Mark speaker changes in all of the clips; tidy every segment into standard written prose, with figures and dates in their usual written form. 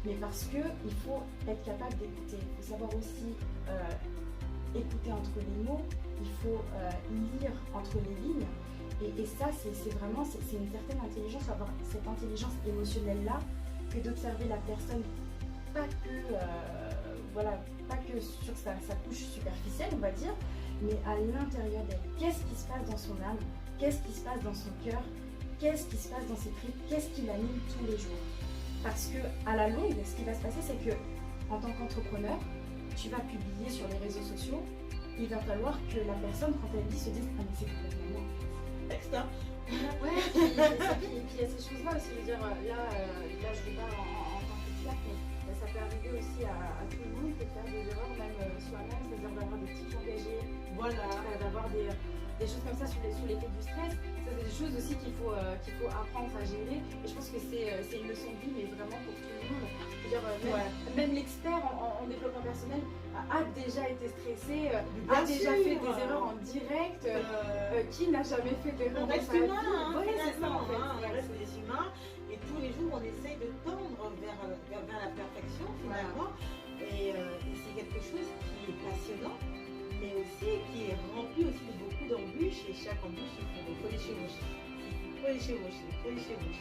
Speaker 1: mais parce qu'il faut être capable d'écouter. Il faut savoir aussi écouter entre les mots, il faut lire entre les lignes. Et ça, c'est vraiment une certaine intelligence, avoir cette intelligence émotionnelle-là, que d'observer la personne, pas que sur sa couche superficielle, on va dire, mais à l'intérieur d'elle. Qu'est-ce qui se passe dans son âme? Qu'est-ce qui se passe dans son cœur? Qu'est-ce qui se passe dans ses tripes? Qu'est-ce qui l'anime tous les jours? Parce qu'à la longue, ce qui va se passer, c'est que en tant qu'entrepreneur, tu vas publier sur les réseaux sociaux, il va falloir que la personne, quand elle dit, se dise « Ah mais c'est complètement moi ».
Speaker 2: Extra.
Speaker 1: Ouais, puis il y a ces choses-là aussi, je veux dire, là je vais pas en tant qu'expert, mais ça peut arriver aussi à tout le monde de faire des erreurs, même soi-même, c'est-à-dire d'avoir des petits engagés,
Speaker 2: Voilà.
Speaker 1: d'avoir des choses comme ça sous l'effet du stress. Ça, c'est des choses aussi qu'il faut apprendre à gérer, et je pense que c'est une leçon de vie, mais vraiment pour tout le monde. Je veux dire, même l'expert en développement personnel a déjà été stressé, a déjà fait des erreurs en direct. Qui n'a jamais fait d'erreur?
Speaker 2: On reste humain, hein,
Speaker 1: ouais, c'est ça, en fait.
Speaker 2: on reste des humains et tous les jours on essaye de tendre vers la perfection finalement. Et c'est quelque chose qui est passionnant, mais aussi qui est rempli aussi de beaucoup d'embûches, et chaque embûche il faut les chevaucher.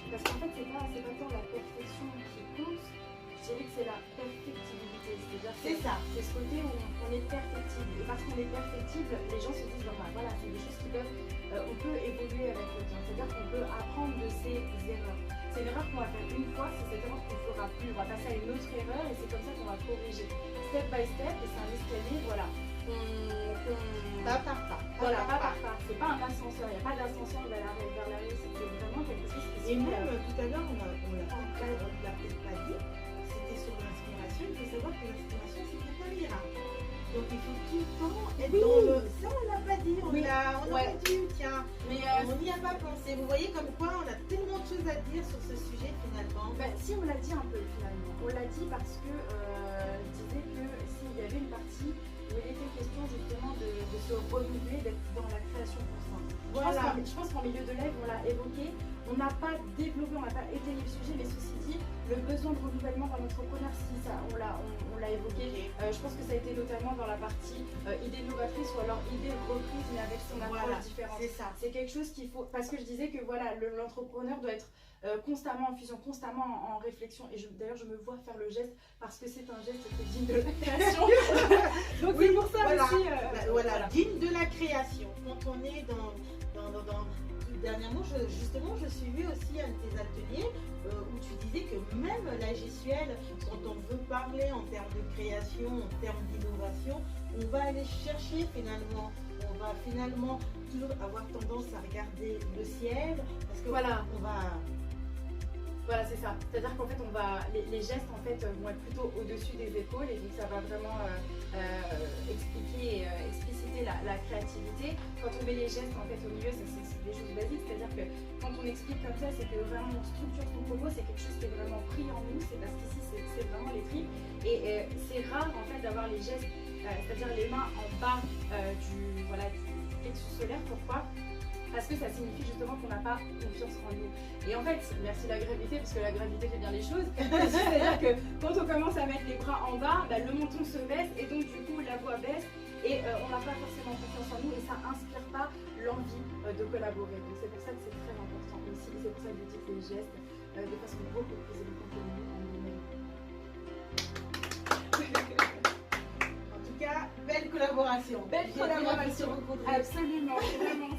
Speaker 1: Parce qu'en fait, c'est pas tant la perfection qui compte, je dirais que c'est la perfectibilité.
Speaker 2: C'est ça.
Speaker 1: C'est ce côté où on est perfectible. Et parce qu'on est perfectible, les gens se disent, bon, bah, voilà, c'est des choses qui peuvent, on peut évoluer avec le temps. C'est-à-dire qu'on peut apprendre de ses erreurs. C'est une erreur qu'on va faire une fois, c'est cette erreur qu'on ne fera plus. On va passer à une autre erreur et c'est comme ça qu'on va corriger. Step by step, et c'est un escalier, voilà.
Speaker 2: Pas par pas.
Speaker 1: Voilà, pas par pas. C'est pas un ascenseur, il n'y a pas d'ascenseur vers la réussite. C'est vraiment quelque chose qui se
Speaker 2: Et même tout à l'heure, on l'a peut-être pas dit, c'était sur l'inspiration. Il faut savoir que l'inspiration, c'est un miracle. Donc il faut tout le temps être dans le. Ça, on l'a pas dit, on aurait dû, tiens. Mais on n'y a pas pensé. Vous voyez comme quoi on a tellement de choses à dire sur ce sujet finalement.
Speaker 1: Ben, si, on l'a dit un peu finalement. On l'a dit parce que je disais que s'il y avait une partie où il était question justement de se renouveler, d'être dans la création constante.
Speaker 2: Voilà.
Speaker 1: Je pense qu'en milieu de live, on l'a évoqué. On n'a pas développé, on n'a pas étayé le sujet, mais ceci dit, le besoin de renouvellement dans l'entrepreneur, si ça, on l'a évoqué. Je pense que ça a été notamment dans la partie idée novatrice ou alors idée reprise, mais avec son approche différente.
Speaker 2: C'est ça.
Speaker 1: C'est quelque chose qu'il faut, parce que je disais que voilà, l'entrepreneur doit être constamment en fusion, constamment en réflexion. Et d'ailleurs, je me vois faire le geste parce que c'est un geste qui est digne de la création. Donc
Speaker 2: oui,
Speaker 1: c'est pour ça aussi.
Speaker 2: Voilà, digne de la création. Quand on est dans dernièrement, je suivais aussi un de tes ateliers où tu disais que même la gestuelle, quand on veut parler en termes de création, en termes d'innovation, on va aller chercher finalement. On va finalement toujours avoir tendance à regarder le ciel parce que on va.
Speaker 1: Voilà, c'est ça. C'est-à-dire qu'en fait, les gestes en fait vont être plutôt au-dessus des épaules et donc ça va vraiment expliquer et expliciter la créativité. Quand on met les gestes en fait au milieu, c'est des choses basiques. C'est-à-dire que quand on explique comme ça, c'est que vraiment on structure son propos, c'est quelque chose qui est vraiment pris en nous. C'est parce qu'ici, c'est vraiment les tripes. Et c'est rare en fait d'avoir les gestes, c'est-à-dire les mains en bas du plexus solaire. Pourquoi ? Parce que ça signifie justement qu'on n'a pas confiance en nous. Et en fait, merci la gravité, parce que la gravité fait bien les choses. C'est-à-dire que quand on commence à mettre les bras en bas, le menton se baisse et donc du coup la voix baisse et on n'a pas forcément confiance en nous et ça n'inspire pas l'envie de collaborer. Donc c'est pour ça que c'est très important aussi. C'est pour ça que je dis que les gestes, de façon beaucoup plus éloquente que nous en nous-mêmes.
Speaker 2: En tout cas, belle collaboration.
Speaker 1: Belle collaboration. Absolument, vraiment.